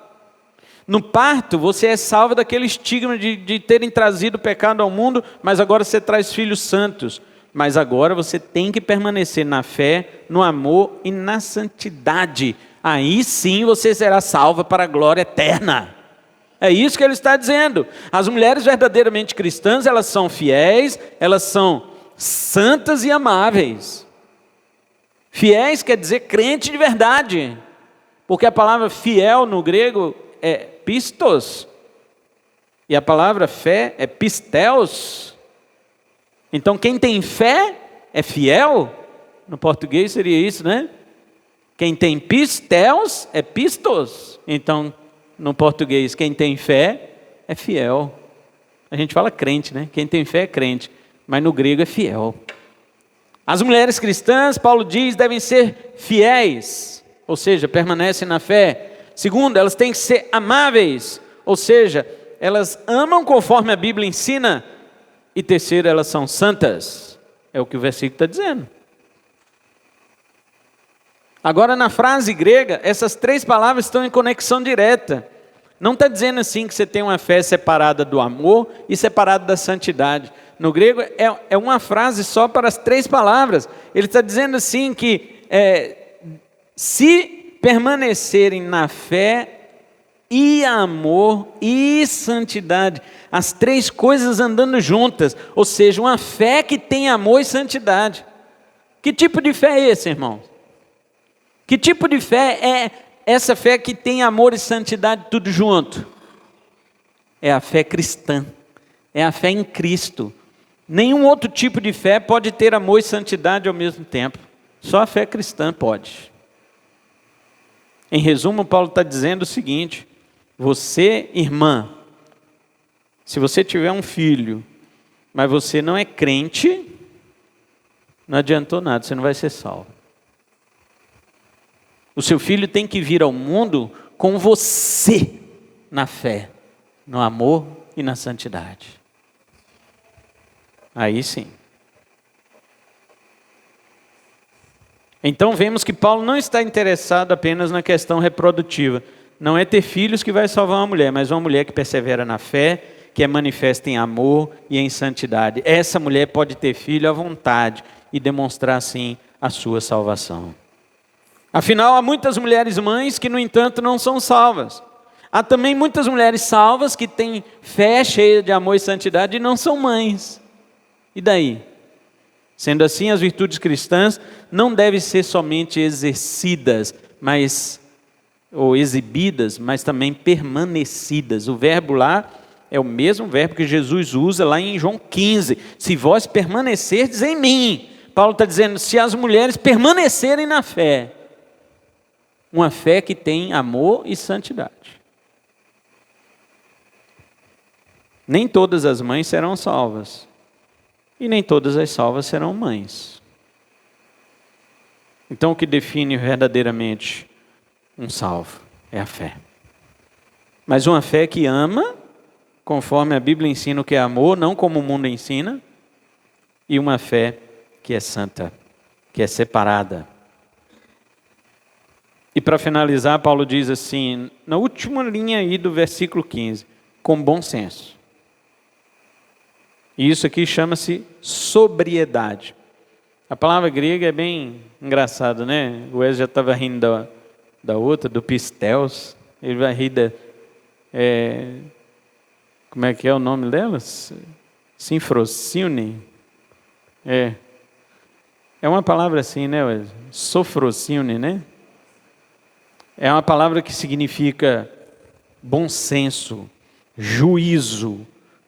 no parto você é salvo daquele estigma de terem trazido o pecado ao mundo, mas agora você traz filhos santos. Mas agora você tem que permanecer na fé, no amor e na santidade. Aí sim você será salva para a glória eterna. É isso que ele está dizendo. As mulheres verdadeiramente cristãs, elas são fiéis, elas são santas e amáveis. Fiéis quer dizer crente de verdade, porque a palavra fiel no grego é pistos, e a palavra fé é pisteos. Então quem tem fé é fiel. No português seria isso, né? Quem tem pisteos é pistos. Então, no português, quem tem fé é fiel. A gente fala crente, né? Quem tem fé é crente, mas no grego é fiel. As mulheres cristãs, Paulo diz, devem ser fiéis, ou seja, permanecem na fé. Segundo, elas têm que ser amáveis, ou seja, elas amam conforme a Bíblia ensina. E terceiro, elas são santas. É o que o versículo está dizendo. Agora, na frase grega, essas três palavras estão em conexão direta. Não está dizendo assim que você tem uma fé separada do amor e separada da santidade. No grego é uma frase só para as três palavras. Ele está dizendo assim que se permanecerem na fé e amor e santidade, as três coisas andando juntas, ou seja, uma fé que tem amor e santidade. Que tipo de fé é esse, irmão? Que tipo de fé é essa fé que tem amor e santidade tudo junto? É a fé cristã, é a fé em Cristo. Nenhum outro tipo de fé pode ter amor e santidade ao mesmo tempo. Só a fé cristã pode. Em resumo, Paulo está dizendo o seguinte: você, irmã, se você tiver um filho, mas você não é crente, não adiantou nada, você não vai ser salvo. O seu filho tem que vir ao mundo com você na fé, no amor e na santidade. Aí sim. Então vemos que Paulo não está interessado apenas na questão reprodutiva. Não é ter filhos que vai salvar uma mulher, mas uma mulher que persevera na fé, que é manifesta em amor e em santidade. Essa mulher pode ter filho à vontade e demonstrar assim a sua salvação. Afinal, há muitas mulheres mães que, no entanto, não são salvas. Há também muitas mulheres salvas que têm fé cheia de amor e santidade e não são mães. E daí? Sendo assim, as virtudes cristãs não devem ser somente exercidas, ou exibidas, mas também permanecidas. O verbo lá é o mesmo verbo que Jesus usa lá em João 15. Se vós permanecerdes em mim. Paulo está dizendo, se as mulheres permanecerem na fé, uma fé que tem amor e santidade. Nem todas as mães serão salvas. E nem todas as salvas serão mães. Então o que define verdadeiramente um salvo é a fé. Mas uma fé que ama, conforme a Bíblia ensina o que é amor, não como o mundo ensina. E uma fé que é santa, que é separada. E para finalizar, Paulo diz assim, na última linha aí do versículo 15, com bom senso. E isso aqui chama-se sobriedade. A palavra grega é bem engraçada, né? O Wesley já estava rindo da outra, do pisteus. Ele vai rir da... como é que é o nome delas? Sinfrocione. É uma palavra assim, né, Wesley? Sofrocione, né? É uma palavra que significa bom senso, juízo,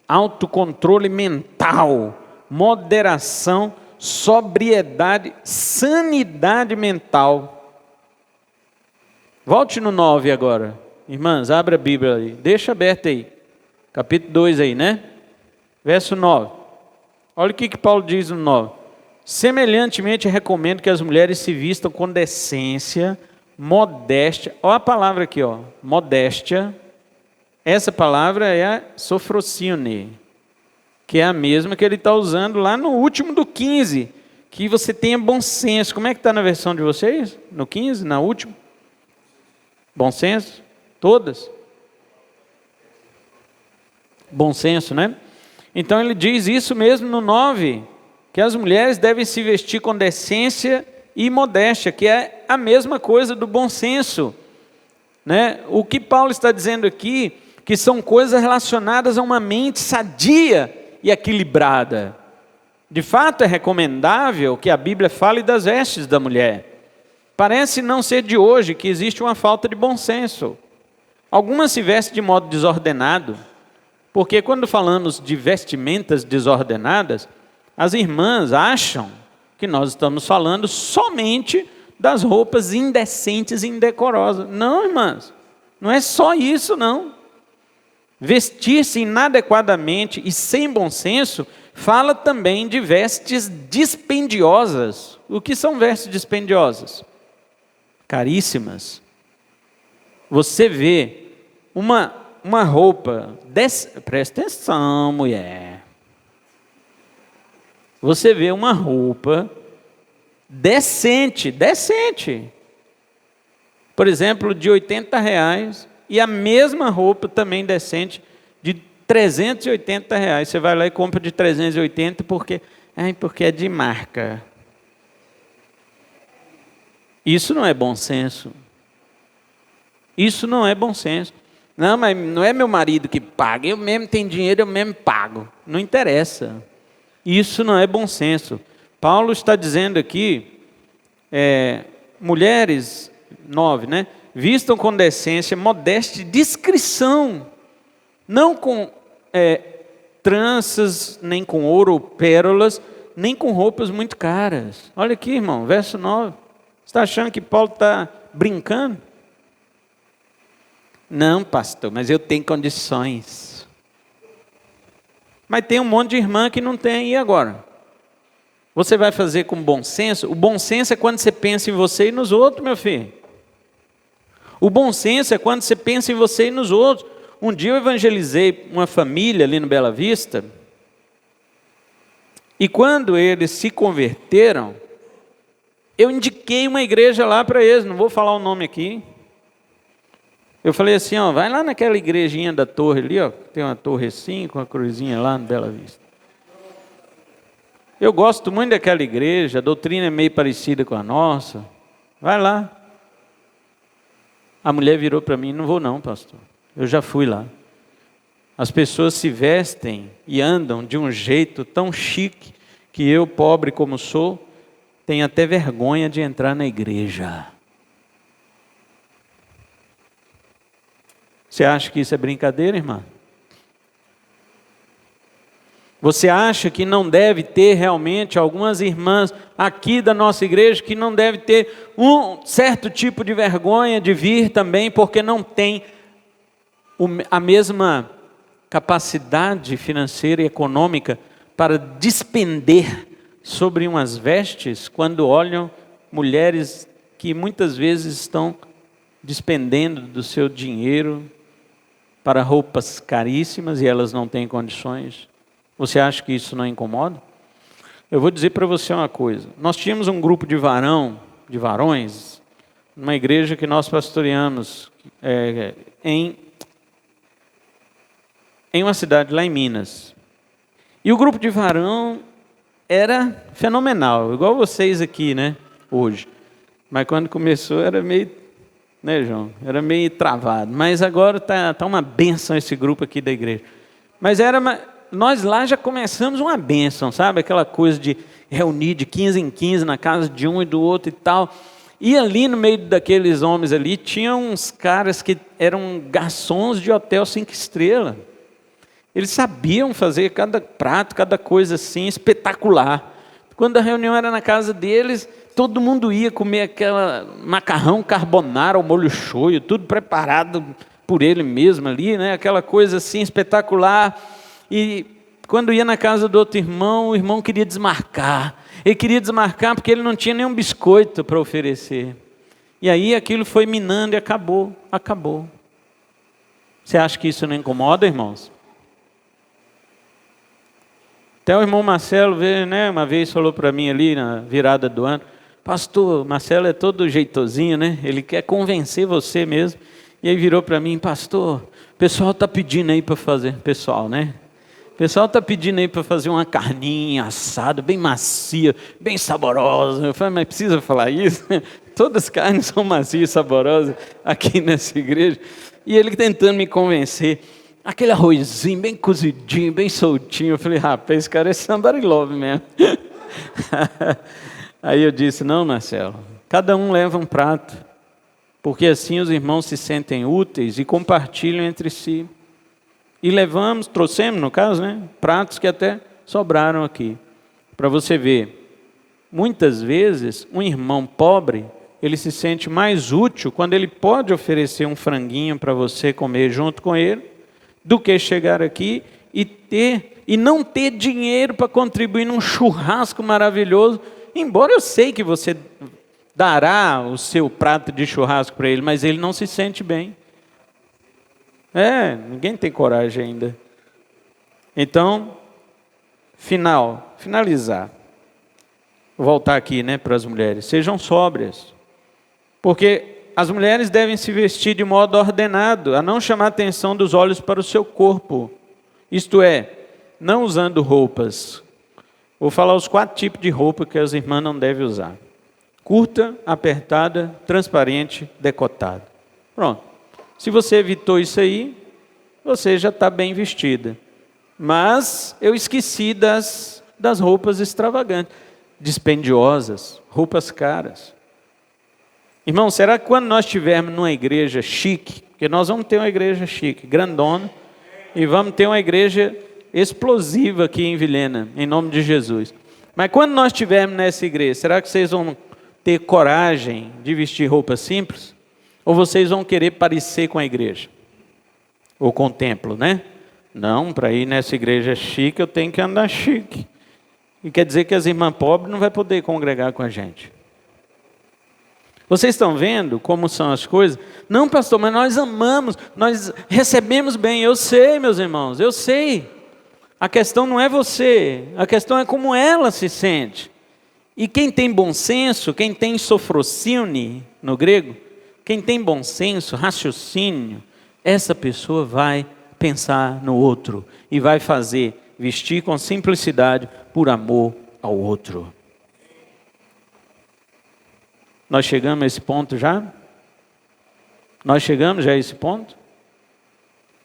autocontrole mental, moderação, sobriedade, sanidade mental. Volte no 9 agora. Irmãs, abra a Bíblia aí. Deixa aberta aí. Capítulo 2 aí, né? Verso 9. Olha o que Paulo diz no 9. Semelhantemente, recomendo que as mulheres se vistam com decência, modéstia. Olha a palavra aqui, ó. Modéstia. Essa palavra é a sofrocione, que é a mesma que ele está usando lá no último do 15, que você tenha bom senso. Como é que está na versão de vocês? No 15, na última? Bom senso? Todas? Bom senso, né? Então ele diz isso mesmo no 9, que as mulheres devem se vestir com decência e modéstia, que é a mesma coisa do bom senso, né? O que Paulo está dizendo aqui, que são coisas relacionadas a uma mente sadia e equilibrada. De fato, é recomendável que a Bíblia fale das vestes da mulher. Parece não ser de hoje que existe uma falta de bom senso. Algumas se vestem de modo desordenado, porque quando falamos de vestimentas desordenadas, as irmãs acham que nós estamos falando somente das roupas indecentes e indecorosas. Não, irmãs, não é só isso, não. Vestir-se inadequadamente e sem bom senso fala também de vestes dispendiosas. O que são vestes dispendiosas? Caríssimas. Você vê uma roupa, presta atenção, mulher. Você vê uma roupa decente, por exemplo, de R$80, e a mesma roupa também decente de R$380. Você vai lá e compra de 380 porque é de marca. Isso não é bom senso. Isso não é bom senso. Não, mas não é meu marido que paga, eu mesmo tenho dinheiro, eu mesmo pago. Não interessa. Isso não é bom senso. Paulo está dizendo aqui, mulheres, 9, né? Vistam com decência, modéstia e discrição, não com tranças, nem com ouro ou pérolas, nem com roupas muito caras. Olha aqui, irmão, verso 9. Você está achando que Paulo está brincando? Não, pastor, mas eu tenho condições. Mas tem um monte de irmã que não tem, e agora? Você vai fazer com bom senso? O bom senso é quando você pensa em você e nos outros, meu filho. O bom senso é quando você pensa em você e nos outros. Um dia eu evangelizei uma família ali no Bela Vista, e quando eles se converteram, eu indiquei uma igreja lá para eles, não vou falar o nome aqui. Eu falei assim, vai lá naquela igrejinha da torre ali, tem uma torre assim, com uma cruzinha lá no Bela Vista. Eu gosto muito daquela igreja, a doutrina é meio parecida com a nossa. Vai lá. A mulher virou para mim, não vou não, pastor. Eu já fui lá. As pessoas se vestem e andam de um jeito tão chique que eu, pobre como sou, tenho até vergonha de entrar na igreja. Você acha que isso é brincadeira, irmã? Você acha que não deve ter realmente algumas irmãs aqui da nossa igreja que não deve ter um certo tipo de vergonha de vir também, porque não tem a mesma capacidade financeira e econômica para despender sobre umas vestes quando olham mulheres que muitas vezes estão despendendo do seu dinheiro para roupas caríssimas e elas não têm condições? Você acha que isso não incomoda? Eu vou dizer para você uma coisa. Nós tínhamos um grupo de varões, numa igreja que nós pastoreamos em uma cidade lá em Minas. E o grupo de varão era fenomenal, igual vocês aqui, né, hoje. Mas quando começou era meio, né, João? Era meio travado. Mas agora tá uma bênção esse grupo aqui da igreja. Mas nós lá já começamos uma bênção, sabe? Aquela coisa de reunir de 15 em 15 na casa de um e do outro e tal. E ali no meio daqueles homens ali, tinha uns caras que eram garçons de hotel 5 estrelas. Eles sabiam fazer cada prato, cada coisa assim, espetacular. Quando a reunião era na casa deles, todo mundo ia comer aquela macarrão carbonara ao molho shoyu, tudo preparado por ele mesmo ali, né? Aquela coisa assim espetacular. E quando ia na casa do outro irmão, o irmão queria desmarcar. Ele queria desmarcar porque ele não tinha nenhum biscoito para oferecer. E aí aquilo foi minando e acabou. Você acha que isso não incomoda, irmãos? Até o irmão Marcelo veio, né, uma vez falou para mim ali na virada do ano, pastor, Marcelo é todo jeitosinho, né? Ele quer convencer você mesmo. E aí virou para mim, pastor, o pessoal está pedindo aí para fazer, pessoal, né? O pessoal está pedindo aí para fazer uma carninha assada, bem macia, bem saborosa. Eu falei, mas precisa falar isso? Todas as carnes são macias e saborosas aqui nessa igreja. E ele tentando me convencer. Aquele arrozinho bem cozidinho, bem soltinho. Eu falei, rapaz, esse cara é somebody love mesmo. Aí eu disse, não, Marcelo, cada um leva um prato, porque assim os irmãos se sentem úteis e compartilham entre si. E trouxemos no caso, né, pratos que até sobraram aqui. Para você ver, muitas vezes um irmão pobre, ele se sente mais útil quando ele pode oferecer um franguinho para você comer junto com ele, do que chegar aqui e não ter dinheiro para contribuir num churrasco maravilhoso. Embora eu sei que você dará o seu prato de churrasco para ele, mas ele não se sente bem. Ninguém tem coragem ainda. Então, finalizar. Vou voltar aqui, para as mulheres. Sejam sóbrias. Porque as mulheres devem se vestir de modo ordenado, a não chamar a atenção dos olhos para o seu corpo. Isto é, não usando roupas. Vou falar os 4 tipos de roupa que as irmãs não devem usar. Curta, apertada, transparente, decotada. Pronto. Se você evitou isso aí, você já está bem vestida. Mas eu esqueci das roupas extravagantes, dispendiosas, roupas caras. Irmão, será que quando nós estivermos numa igreja chique, porque nós vamos ter uma igreja chique, grandona, e vamos ter uma igreja explosiva aqui em Vilhena, em nome de Jesus. Mas quando nós estivermos nessa igreja, será que vocês vão ter coragem de vestir roupa simples? Ou vocês vão querer parecer com a igreja? Ou com o templo, né? Não, para ir nessa igreja chique, eu tenho que andar chique. E quer dizer que as irmãs pobres não vão poder congregar com a gente. Vocês estão vendo como são as coisas? Não, pastor, mas nós amamos, nós recebemos bem. Eu sei, meus irmãos, eu sei. A questão não é você, a questão é como ela se sente. E quem tem bom senso, quem tem sofrosíone no grego, quem tem bom senso, raciocínio, essa pessoa vai pensar no outro e vai vestir com simplicidade por amor ao outro. Nós chegamos a esse ponto já? Nós chegamos já a esse ponto?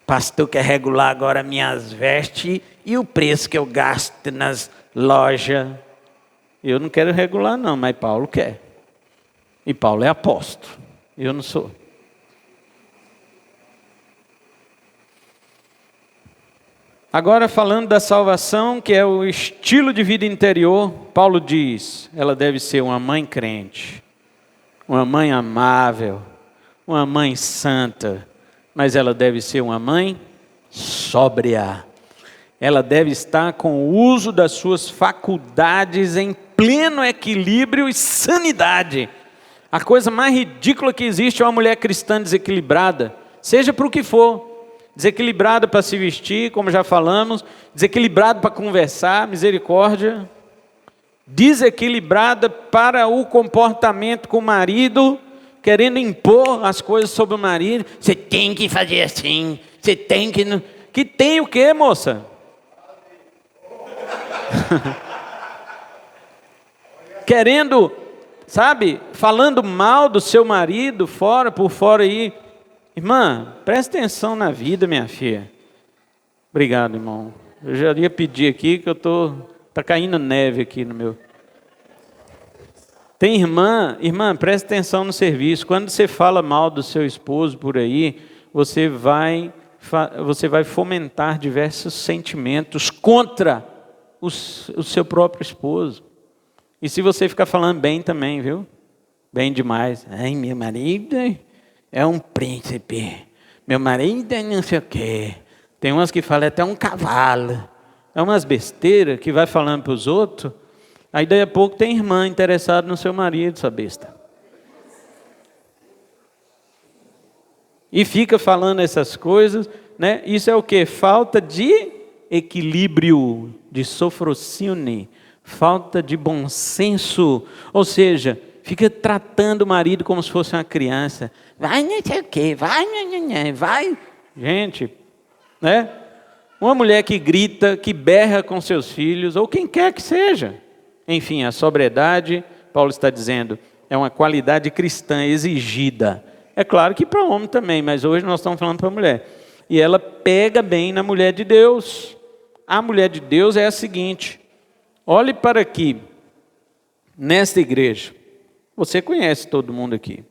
Pastor quer regular agora minhas vestes e o preço que eu gasto nas lojas. Eu não quero regular não, mas Paulo quer. E Paulo é apóstolo. Eu não sou. Agora falando da salvação, que é o estilo de vida interior, Paulo diz, ela deve ser uma mãe crente, uma mãe amável, uma mãe santa, mas ela deve ser uma mãe sóbria. Ela deve estar com o uso das suas faculdades em pleno equilíbrio e sanidade. A coisa mais ridícula que existe é uma mulher cristã desequilibrada, seja para o que for. Desequilibrada para se vestir, como já falamos, desequilibrada para conversar, misericórdia. Desequilibrada para o comportamento com o marido, querendo impor as coisas sobre o marido. Você tem que fazer assim, você tem que... Que tem o quê, moça? Querendo, sabe, falando mal do seu marido, por fora aí. Irmã, presta atenção na vida, minha filha. Obrigado, irmão. Eu já ia pedir aqui que tá caindo neve aqui no meu. Tem irmã, presta atenção no serviço. Quando você fala mal do seu esposo por aí, você vai fomentar diversos sentimentos contra o seu próprio esposo. E se você ficar falando bem também, viu? Bem demais. Ai, meu marido é um príncipe. Meu marido é não sei o quê. Tem umas que falam até um cavalo. É umas besteiras que vai falando para os outros. Aí daí a pouco tem irmã interessada no seu marido, essa besta. E fica falando essas coisas, né? Isso é o quê? Falta de equilíbrio, de sofrosíone, falta de bom senso. Ou seja, fica tratando o marido como se fosse uma criança. Vai não sei o quê, vai. Gente, né? Uma mulher que grita, que berra com seus filhos, ou quem quer que seja. Enfim, a sobriedade, Paulo está dizendo, é uma qualidade cristã exigida. É claro que para o homem também, mas hoje nós estamos falando para a mulher. E ela pega bem na mulher de Deus. A mulher de Deus é a seguinte, olhe para aqui, nesta igreja, você conhece todo mundo aqui.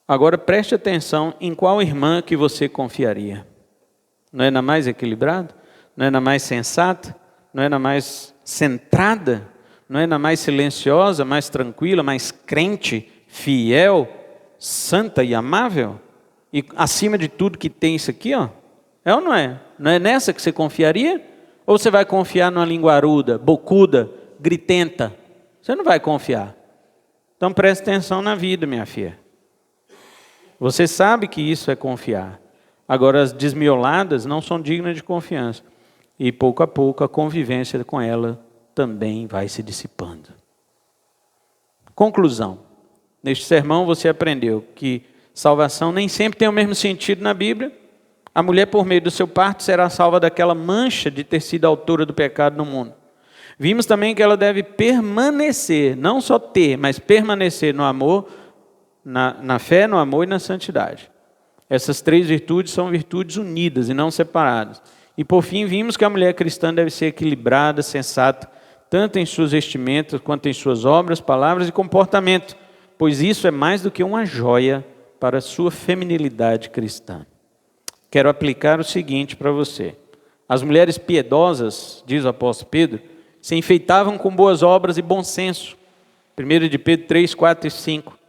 Agora preste atenção em qual irmã que você confiaria. Não é na mais equilibrada? Não é na mais sensata? Não é na mais centrada? Não é na mais silenciosa, mais tranquila, mais crente, fiel, santa e amável? E acima de tudo que tem isso aqui, ó. É ou não é? Não é nessa que você confiaria? Ou você vai confiar numa linguaruda, bocuda, gritenta? Você não vai confiar. Então preste atenção na vida, minha filha. Você sabe que isso é confiar. Agora as desmioladas não são dignas de confiança. E pouco a pouco a convivência com ela também vai se dissipando. Conclusão. Neste sermão você aprendeu que salvação nem sempre tem o mesmo sentido na Bíblia. A mulher, por meio do seu parto, será salva daquela mancha de ter sido autora do pecado no mundo. Vimos também que ela deve permanecer, não só ter, mas permanecer no amor, na fé, no amor e na santidade. Essas três virtudes são virtudes unidas e não separadas. E por fim, vimos que a mulher cristã deve ser equilibrada, sensata, tanto em suas vestimentas, quanto em suas obras, palavras e comportamento, pois isso é mais do que uma joia para a sua feminilidade cristã. Quero aplicar o seguinte para você. As mulheres piedosas, diz o apóstolo Pedro, se enfeitavam com boas obras e bom senso. 1 de Pedro 3, 4 e 5.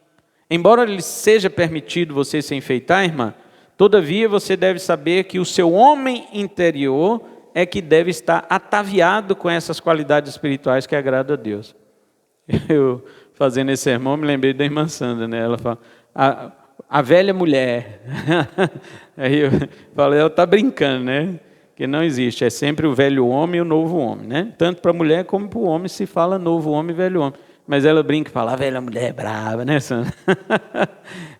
Embora lhe seja permitido você se enfeitar, irmã, todavia você deve saber que o seu homem interior é que deve estar ataviado com essas qualidades espirituais que agradam a Deus. Eu, fazendo esse sermão, me lembrei da irmã Sandra, né? Ela fala, a velha mulher. Aí eu falei, ela está brincando, né? Que não existe, é sempre o velho homem e o novo homem, né? Tanto para a mulher como para o homem se fala novo homem e velho homem. Mas ela brinca e fala, a velha mulher é brava, né, Sandra?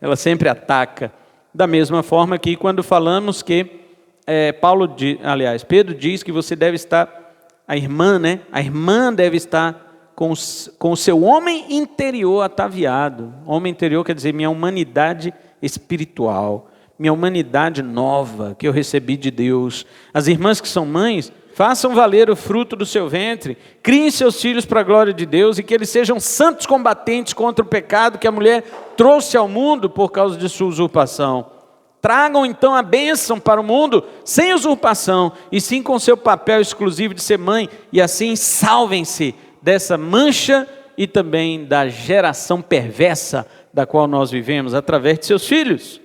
Ela sempre ataca. Da mesma forma que quando falamos que Pedro diz que você deve estar, a irmã, né? A irmã deve estar com o seu homem interior ataviado. Homem interior quer dizer minha humanidade espiritual, minha humanidade nova que eu recebi de Deus. As irmãs que são mães, façam valer o fruto do seu ventre, criem seus filhos para a glória de Deus e que eles sejam santos combatentes contra o pecado que a mulher trouxe ao mundo por causa de sua usurpação. Tragam então a bênção para o mundo sem usurpação e sim com seu papel exclusivo de ser mãe e assim salvem-se dessa mancha e também da geração perversa da qual nós vivemos através de seus filhos.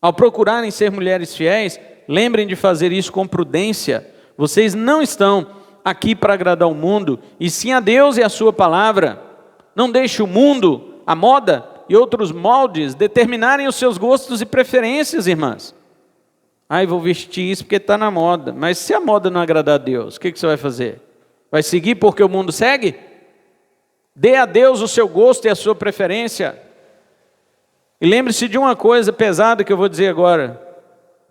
Ao procurarem ser mulheres fiéis, lembrem de fazer isso com prudência. Vocês não estão aqui para agradar o mundo, e sim a Deus e a sua palavra. Não deixe o mundo, a moda e outros moldes determinarem os seus gostos e preferências, irmãs. Vou vestir isso porque está na moda. Mas se a moda não agradar a Deus, o que você vai fazer? Vai seguir porque o mundo segue? Dê a Deus o seu gosto e a sua preferência. E lembre-se de uma coisa pesada que eu vou dizer agora.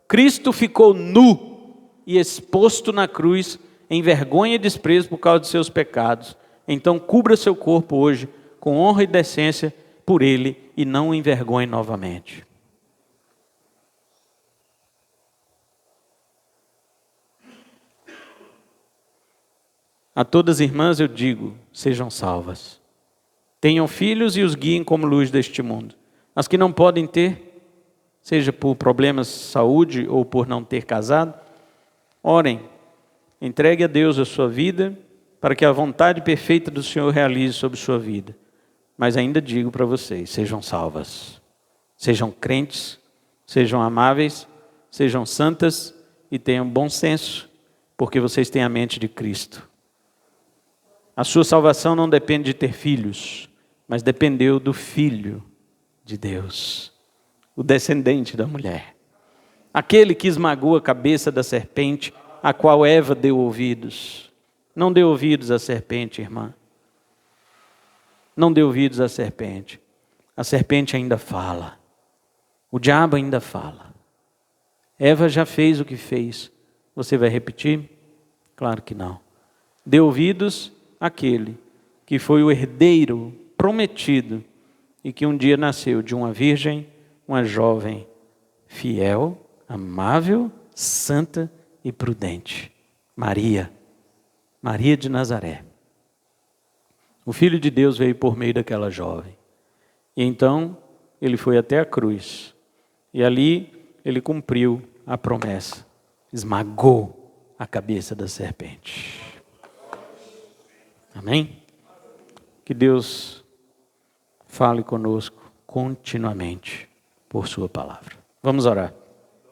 Cristo ficou nu e exposto na cruz em vergonha e desprezo por causa de seus pecados. Então cubra seu corpo hoje com honra e decência por Ele e não o envergonhe novamente. A todas as irmãs eu digo, sejam salvas. Tenham filhos e os guiem como luz deste mundo. As que não podem ter, seja por problemas de saúde ou por não ter casado, orem, entregue a Deus a sua vida, para que a vontade perfeita do Senhor realize sobre sua vida. Mas ainda digo para vocês, sejam salvas, sejam crentes, sejam amáveis, sejam santas e tenham bom senso, porque vocês têm a mente de Cristo. A sua salvação não depende de ter filhos, mas dependeu do Filho de Deus, o descendente da mulher. Aquele que esmagou a cabeça da serpente, a qual Eva deu ouvidos. Não dê ouvidos à serpente, irmã. Não dê ouvidos à serpente. A serpente ainda fala. O diabo ainda fala. Eva já fez o que fez. Você vai repetir? Claro que não. Dê ouvidos àquele que foi o herdeiro prometido e que um dia nasceu de uma virgem, uma jovem fiel, amável, santa e prudente. Maria de Nazaré. O Filho de Deus veio por meio daquela jovem. E então ele foi até a cruz. E ali ele cumpriu a promessa. Esmagou a cabeça da serpente. Amém? Que Deus fale conosco continuamente por sua palavra. Vamos orar.